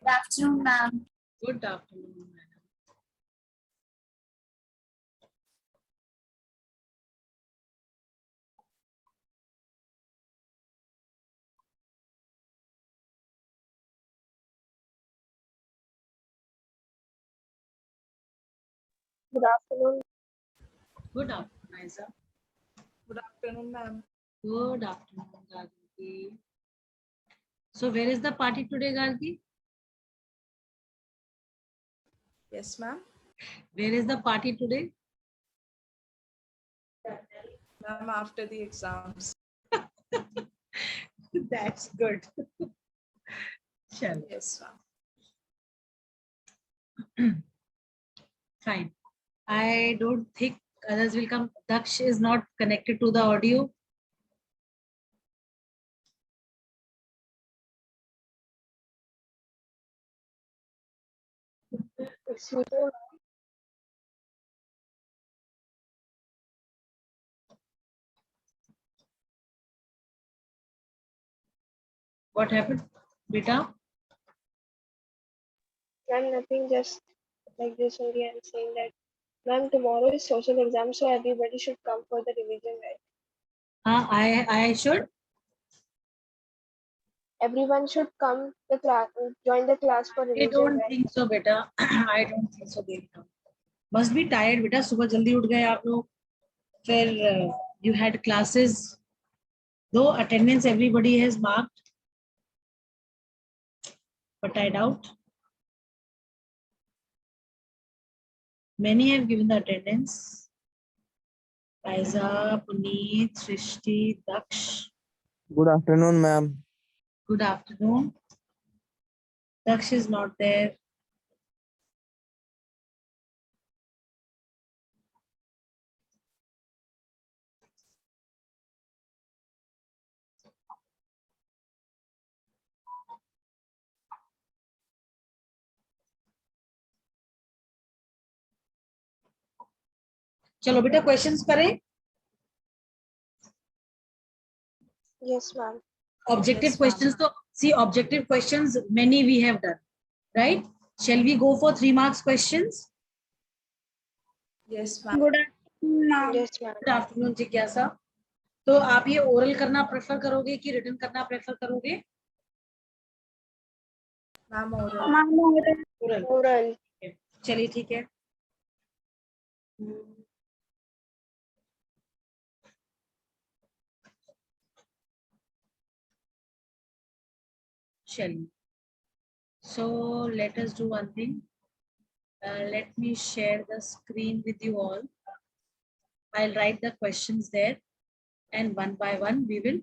Good afternoon, ma'am. Good afternoon, madam. Good afternoon. Good afternoon, Isa. Good afternoon, ma'am. Good afternoon, Gargi. So, where is the party today, Gargi? Yes, ma'am. Where is the party today? Ma'am, after the exams. That's good. Shall Yes, fine. I don't think others will come. Daksh is not connected to the audio. excuse me. What happened, Beta? Ma'am, nothing, just like this only I'm saying that. Ma'am, tomorrow is social exam, so everybody should come for the revision, right? I should. Everyone should come the class, join the class for I revision, don't right? think so, Beta. I don't think so. They'll come. Must be tired, Beta. सुबह जल्दी उठ गए आप लोग. फिर you had classes. Though attendance everybody has marked, but I doubt many have given the attendance. Liza, Puneet, Srishti, Daksh. Good afternoon, ma'am. Good afternoon. Daksh is not there. चलो बेटा questions करें. Yes, ma'am. Objective Yes, ma'am. questions. So see, objective questions many we have done, right? Shall we go for 3 marks questions? Yes, ma'am. Good afternoon, ma'am. Yes, ma'am. Good afternoon, जिज्ञासा. तो आप ये oral करना prefer करोगे कि written करना prefer करोगे? Ma'am, oral. Ma'am, oral. Oral. Oral. चलिए ठीक है. Shall. So let us do one thing. Let me share the screen with you all. I'll write the questions there, and one by one we will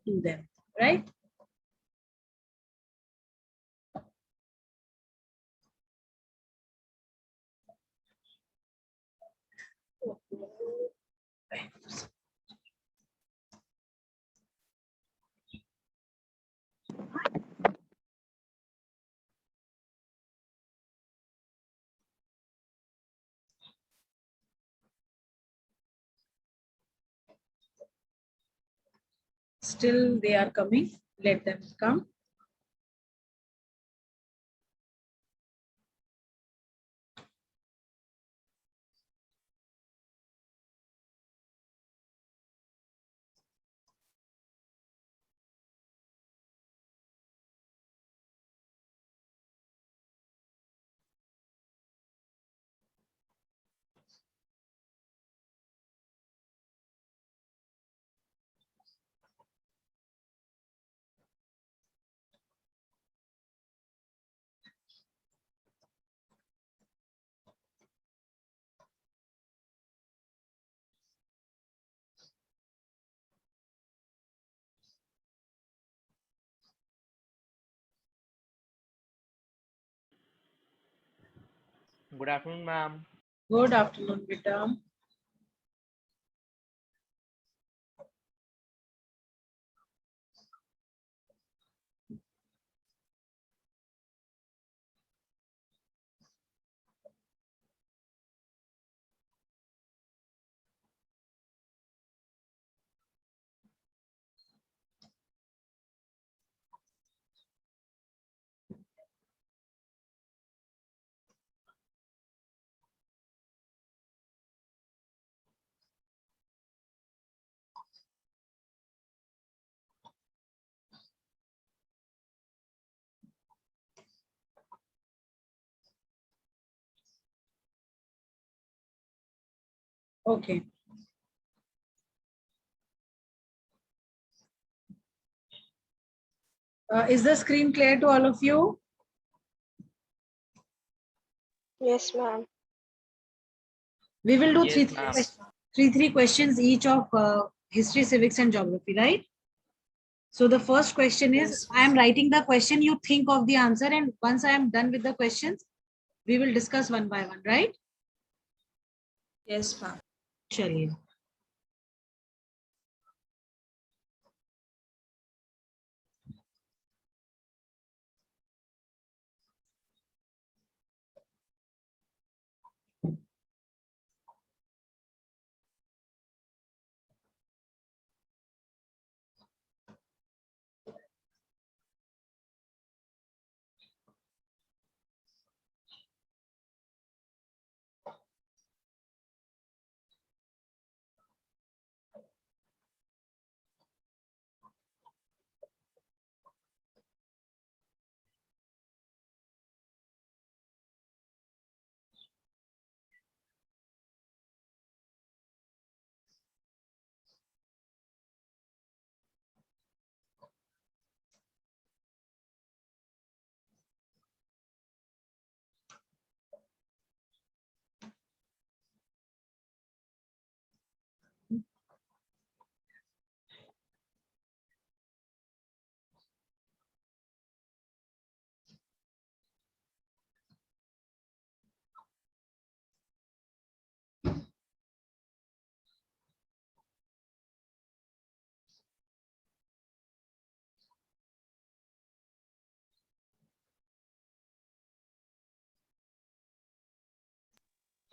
do them, right? Still they are coming. Let them come. Good afternoon, ma'am. Good afternoon, Beta. Okay. Is the screen clear to all of you? Yes, ma'am. We will do Yes, ma'am. three questions each of history, civics, and geography, right? So the first question is, Yes. I am writing the question, you think of the answer, and once I am done with the questions, we will discuss one by one, right? Yes, ma'am. Chaliye.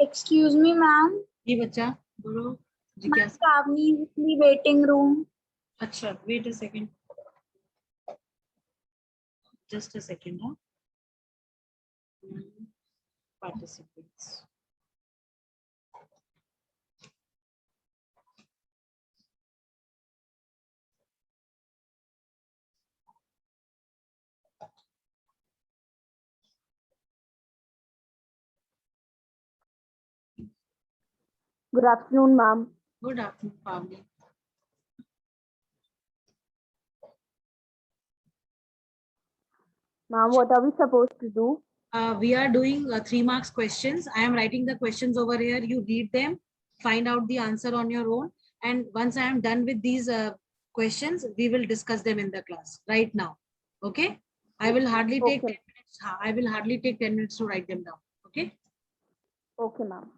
Excuse me, ma'am. ये बच्चा बोलो My जिज्ञासा. Pavni is in the waiting room. अच्छा, wait a second. Just a second, huh? Participants. Good afternoon, ma'am. Good afternoon, Pavni. Ma'am, what are we supposed to do? We are doing 3 marks questions. I am writing the questions over here. You read them, find out the answer on your own. And once I am done with these questions, we will discuss them in the class right now. Okay. I will hardly take 10 Okay. minutes. I will hardly take 10 minutes to write them down. Okay. Okay, ma'am.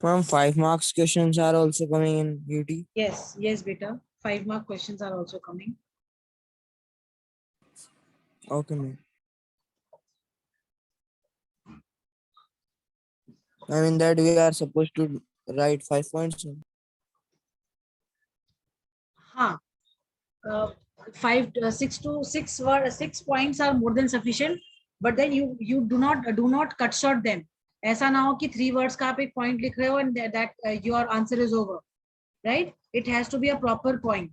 Ma'am, 5 marks questions are also coming in UT. Yes. Yes, beta. 5 mark questions are also coming. Okay, ma'am. I mean that we are supposed to write 5 points. हाँ. 6 points are more than sufficient, but then you do not cut short them. ऐसा ना हो कि 3 words का आप एक point लिख रहे हो and that your answer is over, right? It has to be a proper point.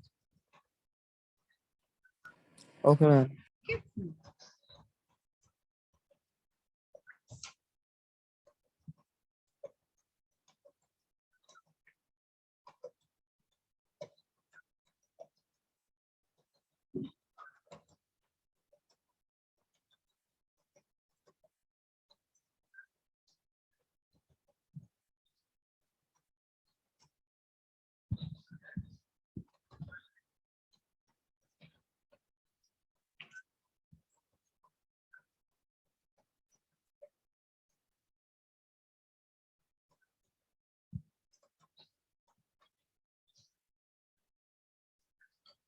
Okay, ma'am. Okay?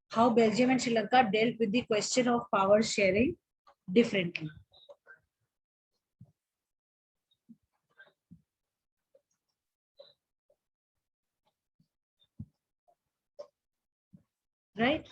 How Belgium and Sri Lanka dealt with the question of power sharing differently. Right?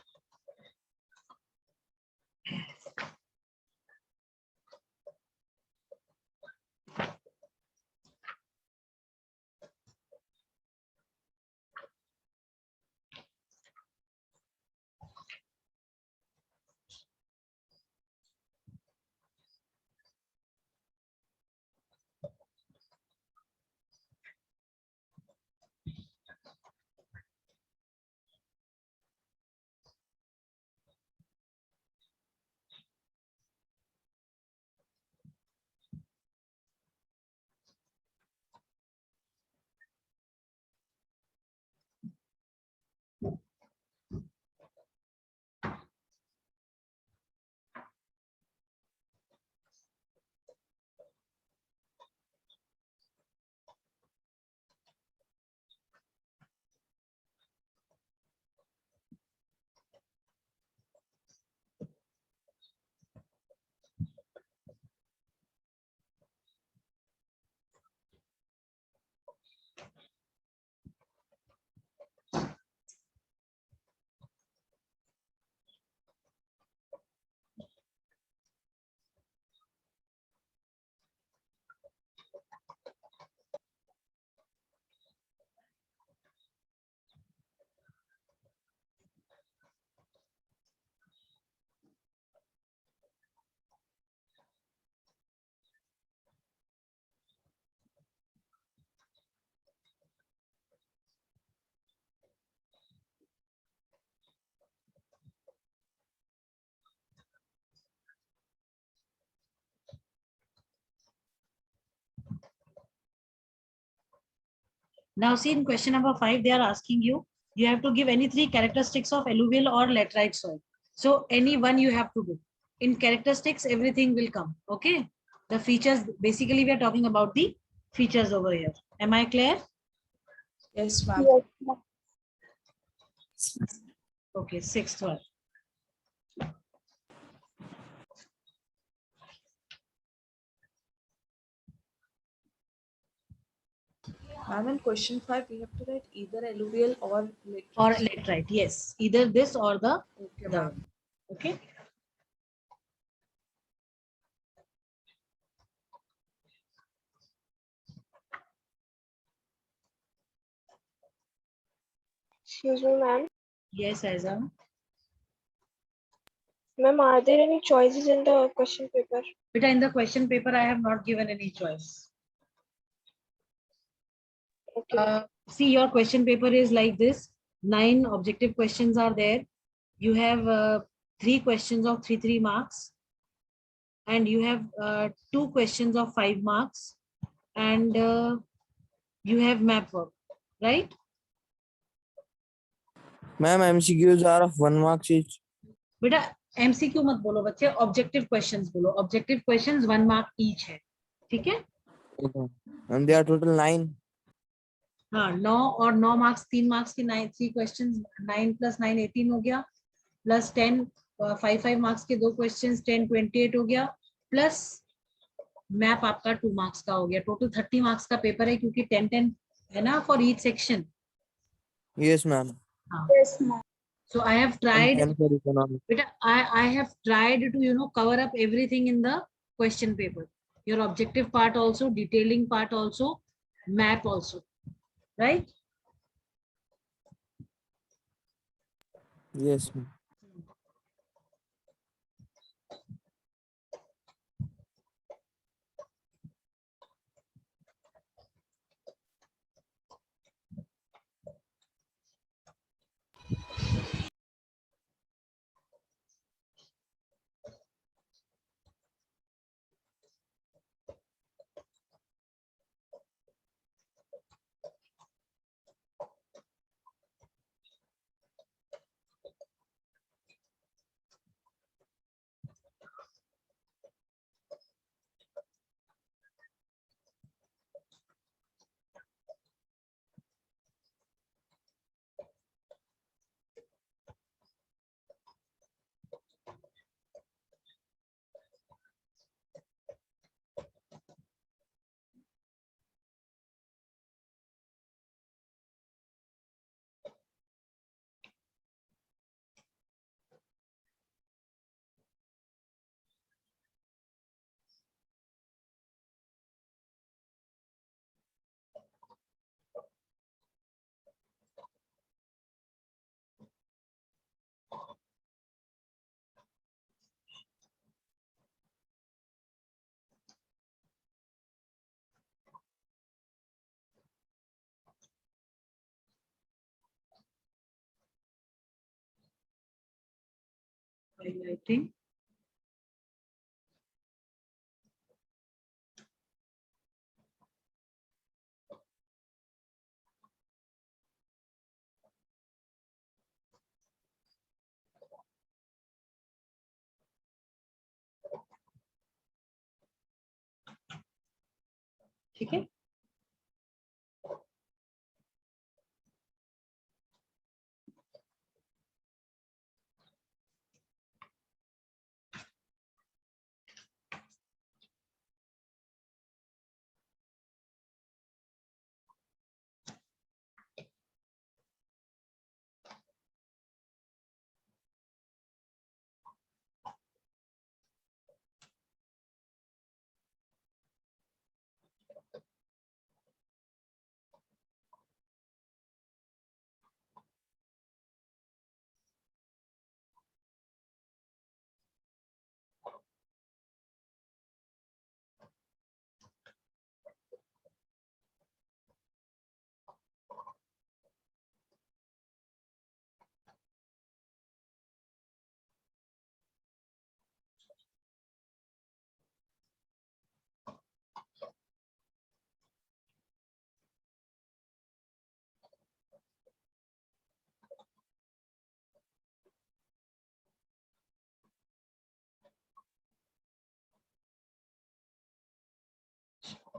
Now see, in question number 5, they are asking you, you have to give any 3 characteristics of alluvial or laterite soil. So any one you have to do. In characteristics, everything will come. Okay. The features, basically we are talking about the features over here. Am I clear? Yes, ma'am. Yes, ma'am. Okay, 6th one. Ma'am, in question 5, we have to write either alluvial or Or laterite. laterite, yes. Either this or the Okay, the. ma'am. Okay. Excuse me, ma'am. Yes, Aizam. Ma'am, are there any choices in the question paper? But in the question paper, I have not given any choice. Okay. See, your question paper is like this. 9 objective questions are there. You have 3 questions of 3 marks. And you have 2 questions of 5 marks. And you have map work, right? Ma'am, MCQs are of 1 mark each. बेटा MCQ मत बोलो बच्चे, objective questions बोलो. Objective questions 1 mark each है. ठीक है. Okay. And they are total 9. हाँ 9 और 9 मार्क्स 3 मार्क्स की 3 क्वेश्चंस 9 + 9 18 हो गया, प्लस 10 5 मार्क्स के 2 क्वेश्चंस 10 28 हो गया, प्लस मैप आपका 2 मार्क्स का हो गया. टोटल 30 मार्क्स का पेपर है, क्योंकि 10 10 है ना for each section. Yes, ma'am. हाँ. Yes, ma'am. So I have And tried, 10 for economics. but I have tried to cover up everything in the question paper. Your objective part also, detailing part also, map also, right? Yes, ma'am. Highlighting. ठीक है.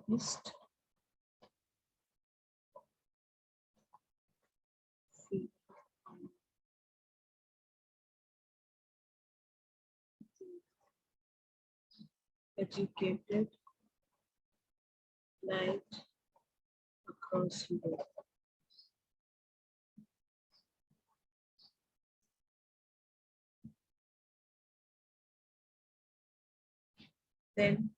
missed. Educated light across Europe. Then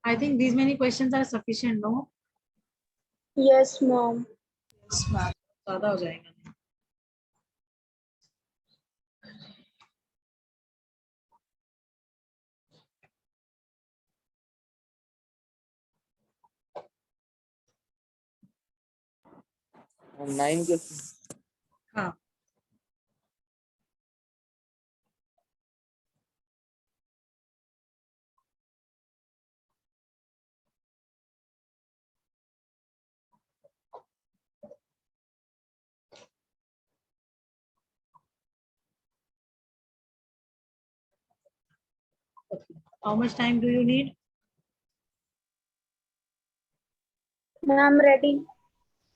I think these many questions are sufficient, no? Yes, ma'am. Yes, ma'am. ज़्यादा हो जाएगा. और 9 के हाँ. How much time do you need? Ma'am, ready.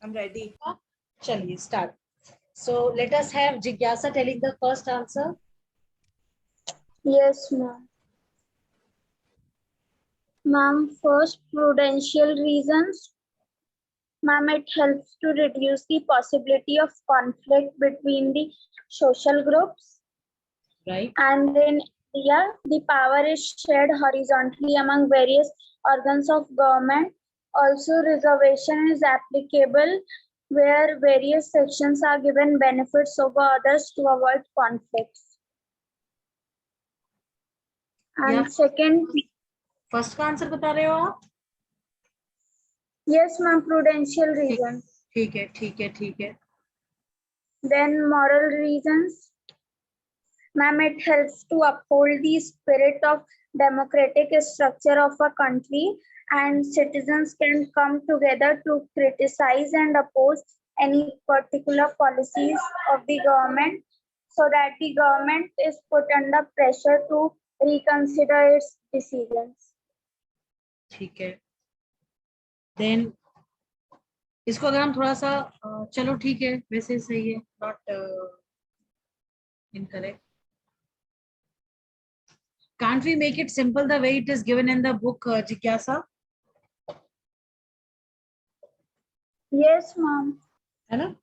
I'm ready. Chaliye, start. So let us have Jigyasa telling the first answer. Yes, ma'am. Ma'am, first, prudential reasons. Ma'am, it helps to reduce the possibility of conflict between the social groups. Right. And in India, the power is shared horizontally among various organs of government. Also, reservation is applicable where various sections are given benefits over others to avoid conflicts. And Yeah. second, First का answer बता रहे हो आप? yes, ma'am, prudential reasons. ठीक है, ठीक है, ठीक है. Then moral reasons. Ma'am, it helps to uphold the spirit of democratic structure of a country, and citizens can come together to criticize and oppose any particular policies of the government so that the government is put under pressure to reconsider its decisions. ठीक है. Then इसको अगर हम थोड़ा सा चलो ठीक है, वैसे सही है, not incorrect. Can't we make it simple the way it is given in the book, Jigyasa? Yes, ma'am. है ना?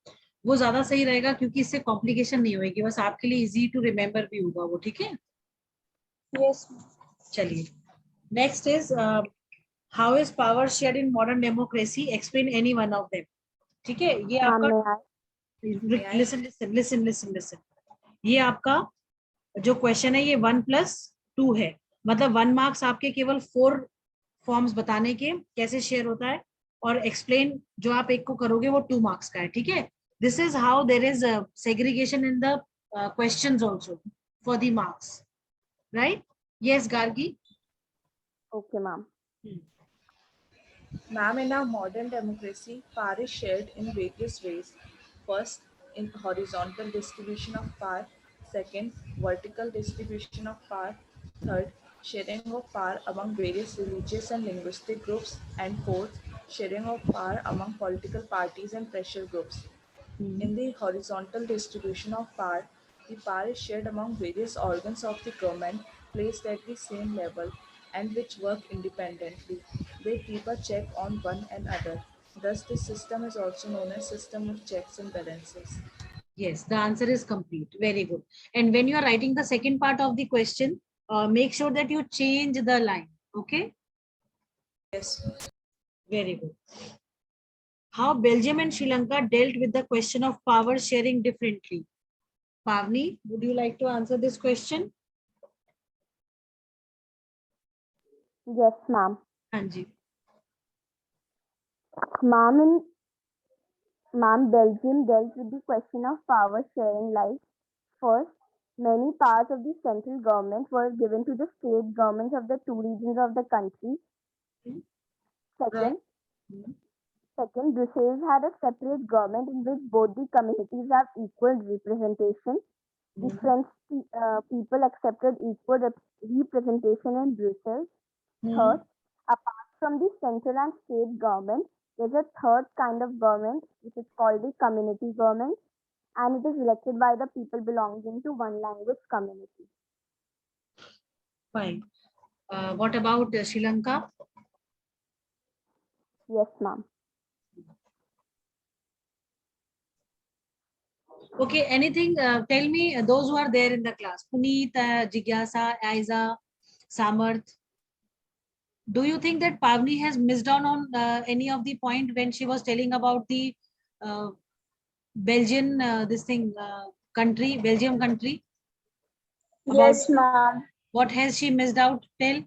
वो ज्यादा सही रहेगा क्योंकि इससे कॉम्प्लिकेशन नहीं होगी, बस आपके लिए इजी टू रिमेम्बर भी होगा वो. ठीक है, Yes, ma'am. चलिए. Next is how is power shared in modern democracy, explain any one of them. ठीक है, ये आपका Ma'am, may I? listen. ये आपका जो क्वेश्चन है ये 1+2 है, मतलब 1 मार्क्स आपके केवल 4 फॉर्म्स बताने के कैसे शेयर होता है, और एक्सप्लेन जो आप एक को करोगे वो 2 मार्क्स का है, ठीक है। This is how there is segregation in the questions also for the marks, right? Yes Gargi. Okay, ma'am. Ma'am, in our modern democracy, power is shared in various ways. First, in horizontal distribution of power. Second, vertical distribution of power. Third, sharing of power among various religious and linguistic groups. And fourth, sharing of power among political parties and pressure groups. In the horizontal distribution of power, the power is shared among various organs of the government placed at the same level and which work independently. They keep a check on one another. Thus, this system is also known as system of checks and balances. Yes, the answer is complete. Very good. And when you are writing the second part of the question, make sure that you change the line. Okay. Yes. Very good. How Belgium and Sri Lanka dealt with the question of power sharing differently? Pavni, would you like to answer this question? Yes, ma'am. Anji. Ma'am, Belgium dealt with the question of power sharing like first, many powers of the central government were given to the state governments of the two regions of the country. Second, Brussels had a separate government in which both the communities have equal representation. The French people accepted equal representation in Brussels. Third, apart from the central and state government, there's a third kind of government which is called the community government, and it is elected by the people belonging to one language community. Fine. What about Sri Lanka? Yes, ma'am. Okay, anything, tell me those who are there in the class, Puneet, Jigyasa, Aiza, Samarth. Do you think that Pavni has missed out on any of the point when she was telling about the Belgian, Belgium country? Yes, ma'am. What has she missed out? Tell.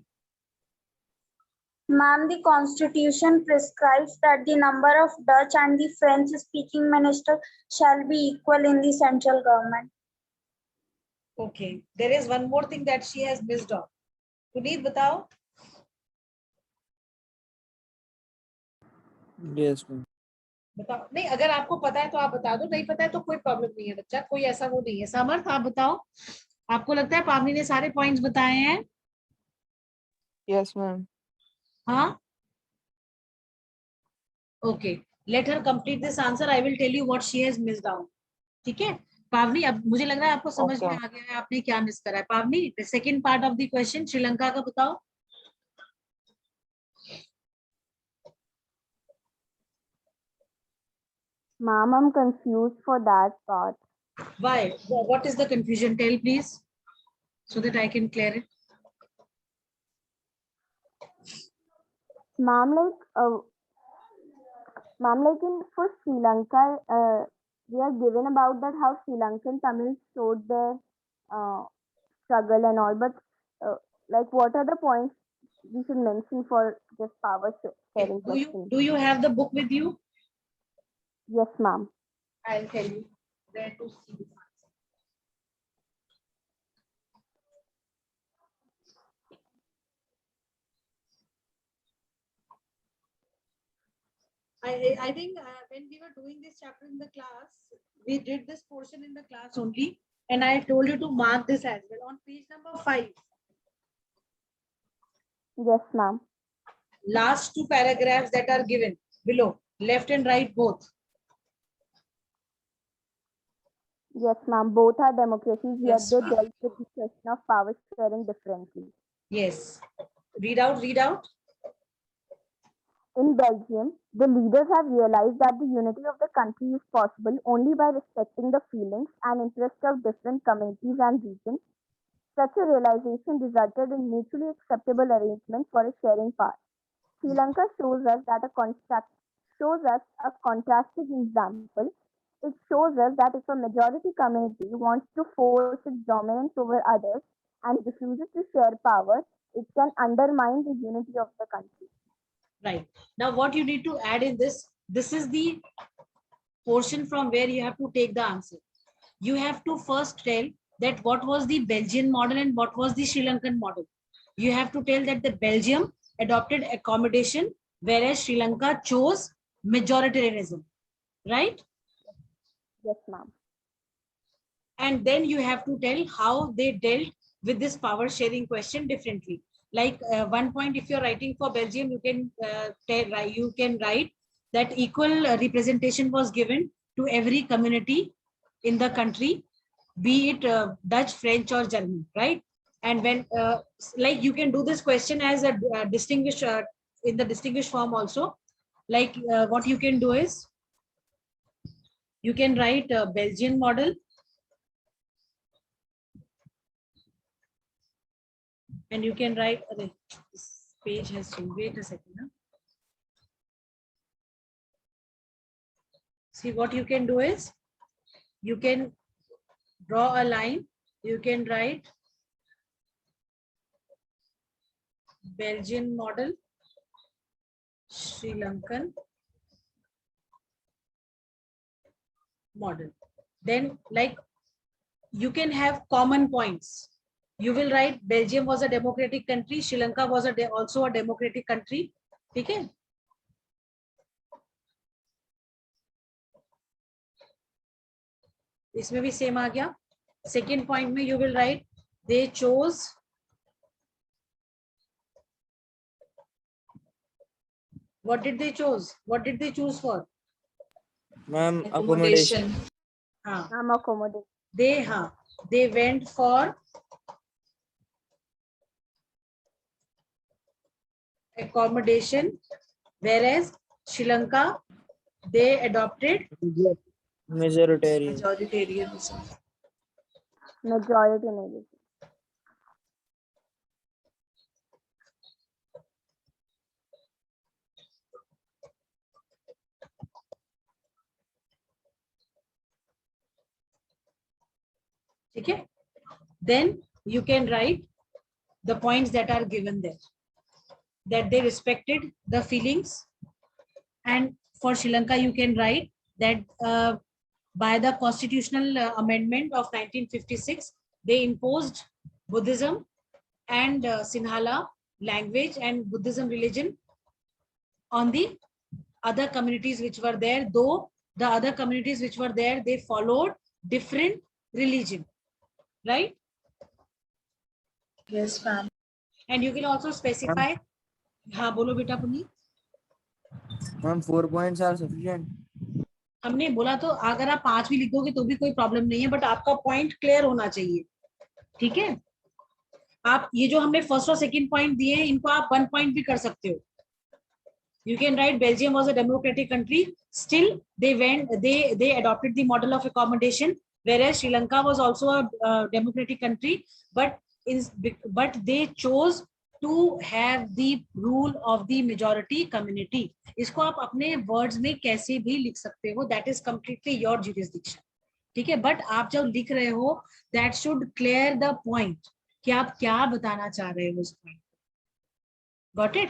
Ma'am, the constitution prescribes that the number of Dutch and the French speaking ministers shall be equal in the central government. Okay, there is one more thing that she has missed out. Puneet, batao. Yes, ma'am. बताओ, नहीं अगर आपको पता है तो आप बता दो, नहीं पता है तो कोई प्रॉब्लम नहीं है बच्चा, कोई ऐसा वो नहीं है। समर्थ, आप बताओ, आपको लगता है पावनी ने सारे पॉइंट्स बताए हैं? Yes, ma'am. हाँ, okay, let her complete this answer, I will tell you what she has missed out. ठीक है पावनी, अब मुझे लग रहा है आपको समझ में Okay. आ गया है आपने क्या मिस करा है। पावनी, the second part of the question Sri Lanka का बताओ। Ma'am, I'm confused for that part. Why? What is the confusion? Tell please, so that I can clear it. Ma'am, in for Sri Lanka, we are given about that how Sri Lankan Tamils showed their struggle and all, but like what are the points we should mention for this power sharing question? Do you have the book with you? Yes, ma'am. I'll tell you where to see this answer. I think when we were doing this chapter in the class, we did this portion in the class only, and I told you to mark this as well on page number 5. Yes, ma'am. Last 2 paragraphs that are given below, left and right both. Yes, ma'am. Both are democracies, yet Yes, they ma'am. dealt with the question of power sharing differently. Yes. Read out, read out. In Belgium, the leaders have realized that the unity of the country is possible only by respecting the feelings and interests of different communities and regions. Such a realization resulted in mutually acceptable arrangements for a sharing power. Sri Lanka shows us a contrasting example it shows us that if a majority community wants to force its dominance over others and refuses to share power, it can undermine the unity of the country. Right. Now, what you need to add in this is the portion from where you have to take the answer. You have to first tell that what was the Belgian model and what was the Sri Lankan model. You have to tell that the Belgium adopted accommodation, whereas Sri Lanka chose majoritarianism, right? Yes, ma'am. And then you have to tell how they dealt with this power sharing question differently. Like one point, if you're writing for Belgium, you can write that equal representation was given to every community in the country, be it Dutch, French, or German, right? And when like you can do this question as a distinguished in the distinguished form also. Like what you can do is you can write a Belgian model, and you can write, this page has changed. Wait a second. Huh? See, what you can do is you can draw a line. You can write Belgian model, Sri Lankan model. Then, like, you can have common points. You will write Belgium was a democratic country, Sri Lanka was also a democratic country. Okay. इसमें भी same आ गया. Second point में you will write they chose what did they choose? What did they choose for? Ma'am, accommodation. हाँ, I'm accommodation. they went for accommodation, whereas Sri Lanka they adopted Majoritarian. Majoritarianism. Majority negative. okay. Then you can write the points that are given there, that they respected the feelings. And for Sri Lanka you can write that by the constitutional amendment of 1956 they imposed Buddhism and Sinhala language and Buddhism religion on the other communities which were there, though the other communities which were there, they followed different religion, right? Yes, ma'am. And you can also specify. हाँ बोलो बेटा पुनी. Ma'am, 4 points are sufficient. हमने बोला तो अगर आप 5 भी लिख दोगे तो भी कोई प्रॉब्लम नहीं है, बट आपका पॉइंट क्लियर होना चाहिए. ठीक है. आप ये जो हमने फर्स्ट और सेकंड पॉइंट दिए हैं इनको आप 1 पॉइंट भी कर सकते हो. You can write Belgium was a democratic country. Still, they adopted the model of accommodation, whereas Sri Lanka was also a democratic country, but they chose to have the rule of the majority community. इसको आप अपने words में कैसे भी लिख सकते हो. That is completely your jurisdiction. ठीक है. But आप जब लिख रहे हो, that should clear the point कि आप क्या बताना चाह रहे हो उस point. Got it?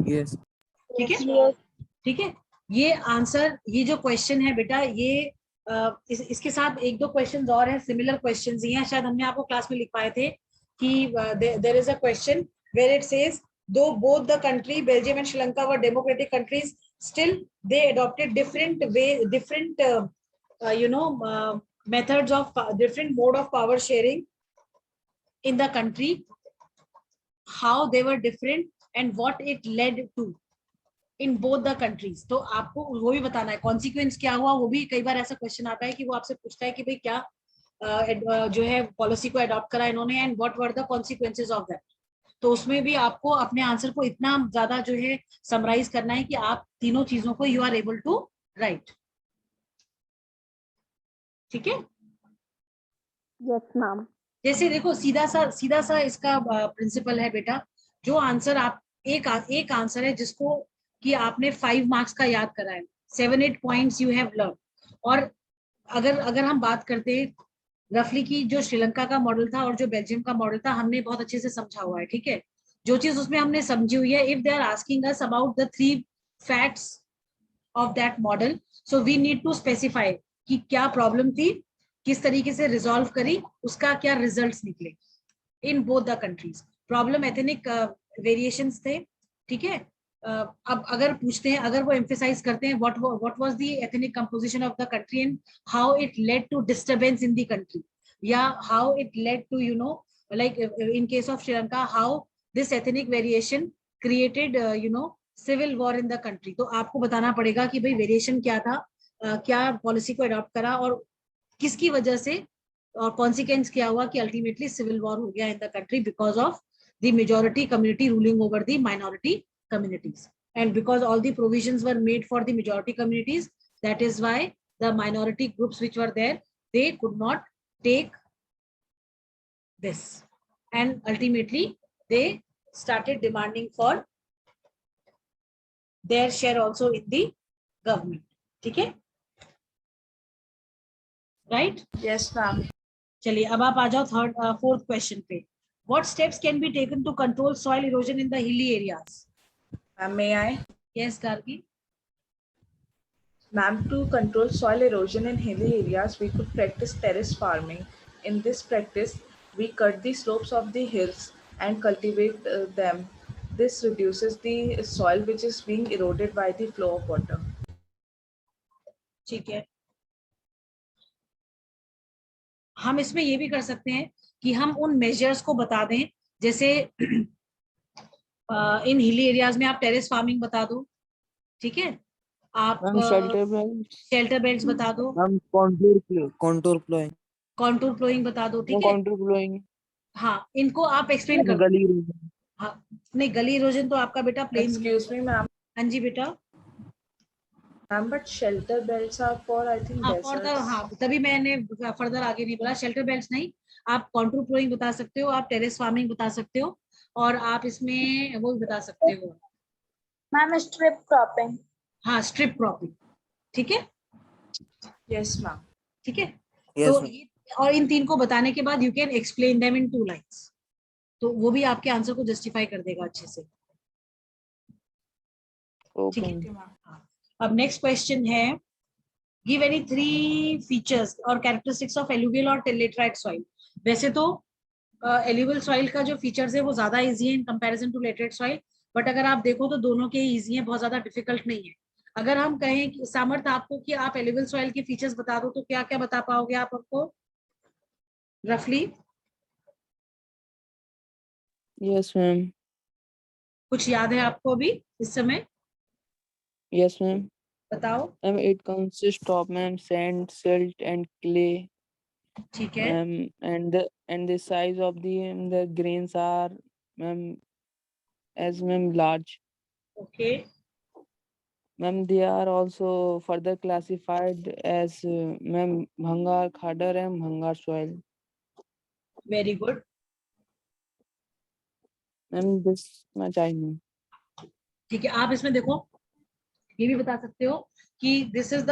Yes. ठीक है. Yes. ठीक है. ये आंसर, ये जो क्वेश्चन है बेटा, ये इसके साथ एक दो क्वेश्चंस और हैं, सिमिलर क्वेश्चंस ही हैं. शायद हमने आपको क्लास में लिख पाए थे कि there is a question where it says though both the country Belgium and Sri Lanka were democratic countries, still they adopted different methods of different mode of power sharing in the country, how they were different and what it led to in both the countries. तो आपको वो भी बताना है consequence क्या हुआ. वो भी कई बार ऐसा क्वेश्चन आता है कि वो आपसे पूछता है कि भाई क्या जो है पॉलिसी को अडॉप्ट करा इन्होंने and what were the consequences of that. तो उसमें भी आपको अपने आंसर को इतना ज्यादा जो है समराइज करना है कि आप तीनों चीजों को you are able to write. ठीक है. Yes, ma'am. जैसे देखो सीधा सा इसका प्रिंसिपल है बेटा. जो आंसर आप एक आंसर है जिसको कि आपने 5 मार्क्स का याद करा है, 7-8 पॉइंट्स यू हैव लर्न। और अगर अगर हम बात करते हैं रफली की जो श्रीलंका का मॉडल था और जो बेल्जियम का मॉडल था, हमने बहुत अच्छे से समझा हुआ है, ठीक है। जो चीज उसमें हमने समझी हुई है, if they are asking us about the 3 facts of that model, so we need to specify कि क्या प्रॉब्लम थी, किस तरीके से रिजॉल्व करी, उसका क्या रिजल्ट्स निकले in both the countries. Problem ethnic variations थे, ठीक है। अब अगर पूछते हैं, अगर वो एम्फेसाइज करते हैं what was the ethnic composition of the country and how it led to disturbance in the country, या how it led to you know like in case of Sri Lanka how this ethnic variation created you know civil war in the country, तो आपको बताना पड़ेगा कि भाई variation क्या था, क्या पॉलिसी को अडॉप्ट करा और किसकी वजह से, और कॉन्सिक्वेंस क्या हुआ कि अल्टीमेटली सिविल वॉर हो गया इन the country because of the majority community ruling over the minority communities, and because all the provisions were made for the majority communities, that is why the minority groups which were there, they could not take this, and ultimately they started demanding for their share also in the government, ठीक है, right? Yes, ma'am. चलिए अब आप आ जाओ fourth question पे। what steps can be taken to control soil erosion in the hilly areas? Ma'am, may I? Yes, Gargi. Ma'am, to control soil erosion in hilly areas, we could practice terrace farming. In this practice, we cut the slopes of the hills and cultivate them. This reduces the soil which is being eroded by the flow of water. ठीक है, हम इसमें ये भी कर सकते हैं कि हम उन मेजर्स को बता दें, जैसे इन हिली एरियाज में आप टेरेस फार्मिंग बता दो, ठीक है, आप ma'am shelter belt, shelter belts बता दो, ma'am contour ploughing, contour flowing बता दो, ठीक है। कॉन्टूर प्लोइंग, हाँ, इनको आप एक्सप्लेन कर दो। गली, हाँ, नहीं गली इरोजन तो आपका बेटा प्लेन। Excuse me, ma'am. हाँ जी बेटा। Ma'am, but shelter belts are for, I think, हाँ deserts. फर्दर, हाँ तभी मैंने फर्दर आगे नहीं बोला, शेल्टर बेल्ट्स नहीं, आप कॉन्टूर फ्लोइंग बता सकते हो, आप टेरेस फार्मिंग बता सकते हो, और आप इसमें वो भी बता सकते हो, मैम स्ट्रिप क्रॉपिंग। हाँ स्ट्रिप क्रॉपिंग, ठीक है, Yes, ma'am. ठीक है। यस तो ये और इन 3 को बताने के बाद you can explain them in 2 lines, तो वो भी आपके आंसर को जस्टिफाई कर देगा अच्छे से, ठीक है। Okay, ma'am. अब नेक्स्ट क्वेश्चन है, गिव एनी 3 फीचर्स और कैरेक्टरिस्टिक्स ऑफ एलुवियल और लेटराइट सॉइल। वैसे तो एलुवियल सॉइल का जो फीचर्स है वो ज्यादा इजी है in comparison to laterite soil, but अगर आप देखो तो दोनों के इजी है, बहुत ज्यादा डिफिकल्ट नहीं है। अगर हम कहें कि सामर्थ्य आपको कि आप एलुवियल सॉइल के फीचर्स बता दो, तो क्या क्या बता पाओगे आप हमको रफली? यस मैम, कुछ याद है आपको अभी इस समय? यस मैम, बताओ। Ma'am it consist of ma'am sand, silt and clay, ठीक है, and the size of the grains are ma'am large. Okay, Ma'am, they are also further classified as ma'am Bhangar Khadar and Bhangar soil. Very good. Ma'am, this much I know. ठीक है, आप इसमें देखो ये भी बता सकते हो कि this is the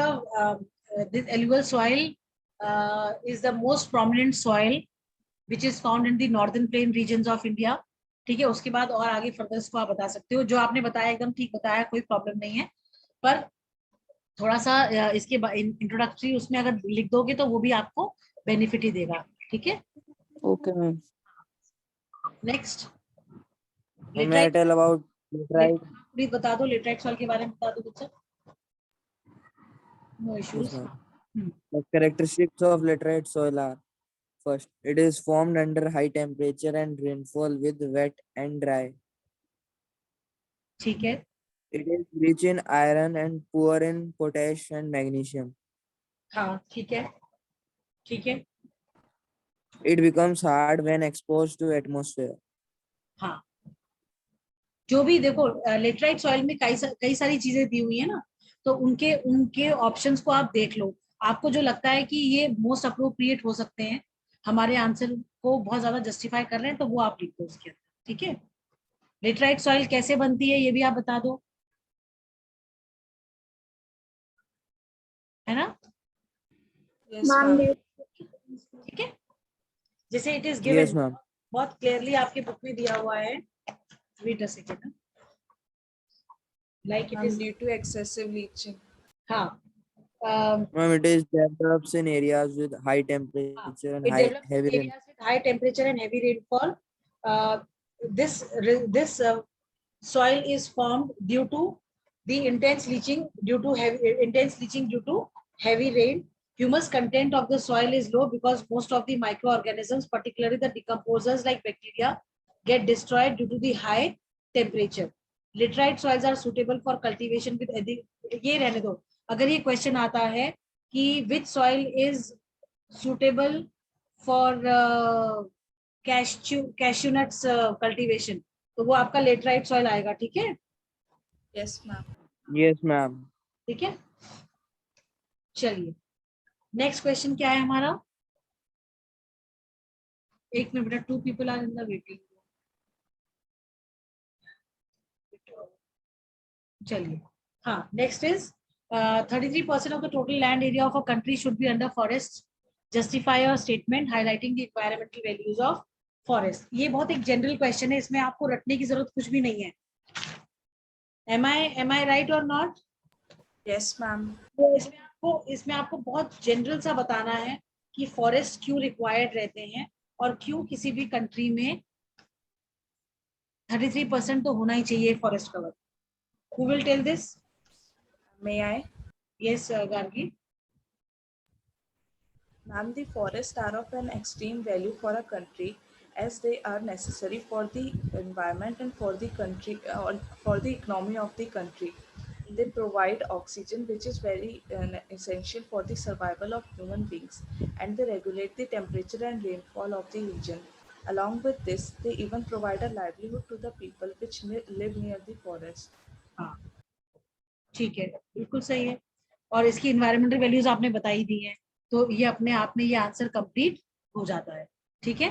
this alluvial soil is the most prominent soil which is found in the northern plain regions of India, ठीक है। उसके बाद और आगे फर्दर इसको आप बता सकते हो, जो आपने बताया एकदम ठीक बताया, कोई प्रॉब्लम नहीं है, पर थोड़ा सा इसके इंट्रोडक्टरी उसमें अगर लिख दोगे तो वो भी आपको बेनिफिट ही देगा, ठीक है। Okay, ma'am. Next, May I tell about laterite? Please बता दो, लेटराइट सॉइल के बारे में बता दो बच्चा, no Yes, issues. ma'am. The characteristics of laterite soil are: first, it is formed under high temperature and rainfall with wet and dry. ठीक है, It is rich in iron and poor in potash and magnesium. हाँ ठीक है, ठीक है, It becomes hard when exposed to atmosphere. हाँ जो भी देखो लेटराइट सॉइल में कई सारी चीजें दी हुई है ना, तो उनके उनके ऑप्शंस को आप देख लो, आपको जो लगता है कि ये मोस्ट अप्रोप्रिएट हो सकते हैं, हमारे आंसर को बहुत ज्यादा जस्टिफाई कर रहे हैं, तो वो आप लिख दो उसके अंदर, ठीक है। लेटराइट सॉइल कैसे बनती है ये भी आप बता दो। है ना? Yes, Ma'am, ma'am. ठीक है, जैसे it is Yes, given, ma'am. बहुत क्लियरली आपके बुक में दिया हुआ है. Wait a second, like it Ma'am, is, due to excessive leaching. हाँ, Ma'am, it is develops in areas with high temperature and it high develops heavy in rain. areas with high temperature and heavy rainfall. This soil is formed due to the intense leaching due to heavy rain. Humus content of the soil is low because most of the microorganisms, particularly the decomposers like bacteria, get destroyed due to the high temperature. Laterite soils are suitable for cultivation with ये रहने दो. अगर ये question आता है कि which soil is suitable for cashew nuts cultivation, तो वो आपका लेटराइट सॉइल आएगा. ठीक है, Yes, ma'am. Yes, ma'am. ठीक है. चलिए, नेक्स्ट क्वेश्चन क्या है हमारा? एक मिनट बेटा, 2 people are in the waiting. चलिए, हाँ, next is 33% of the total land area of a country should be under forest. Justify your statement highlighting the environmental values of forest. ये बहुत एक जनरल क्वेश्चन है, इसमें आपको रटने की जरूरत कुछ भी नहीं है. Am I right or not? Yes, ma'am. इसमें आपको बहुत जनरल सा बताना है कि फॉरेस्ट क्यों रिक्वायर्ड रहते हैं और क्यों किसी भी कंट्री में 33% तो होना ही चाहिए forest cover. Who will tell this? May I? Yes, Gargi. Ma'am, the forests are of an extreme value for a country as they are necessary for the environment and for the country for the economy of the country. They provide oxygen, which is very essential for the survival of human beings, and they regulate the temperature and rainfall of the region. Along with this, they even provide a livelihood to the people which live near the forest. हाँ, ठीक है, बिल्कुल सही है. और इसकी environmental values आपने बताई दी हैं, तो ये अपने आप में ये आंसर कंप्लीट हो जाता है. ठीक है,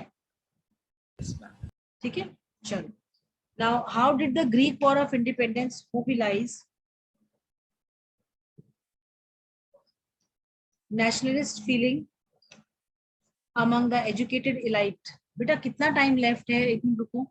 Yes, ma'am. ठीक है. चलो, now how did the Greek war of independence mobilize nationalist feeling among the educated elite? बेटा कितना टाइम लेफ्ट है, एक मिनट रुको.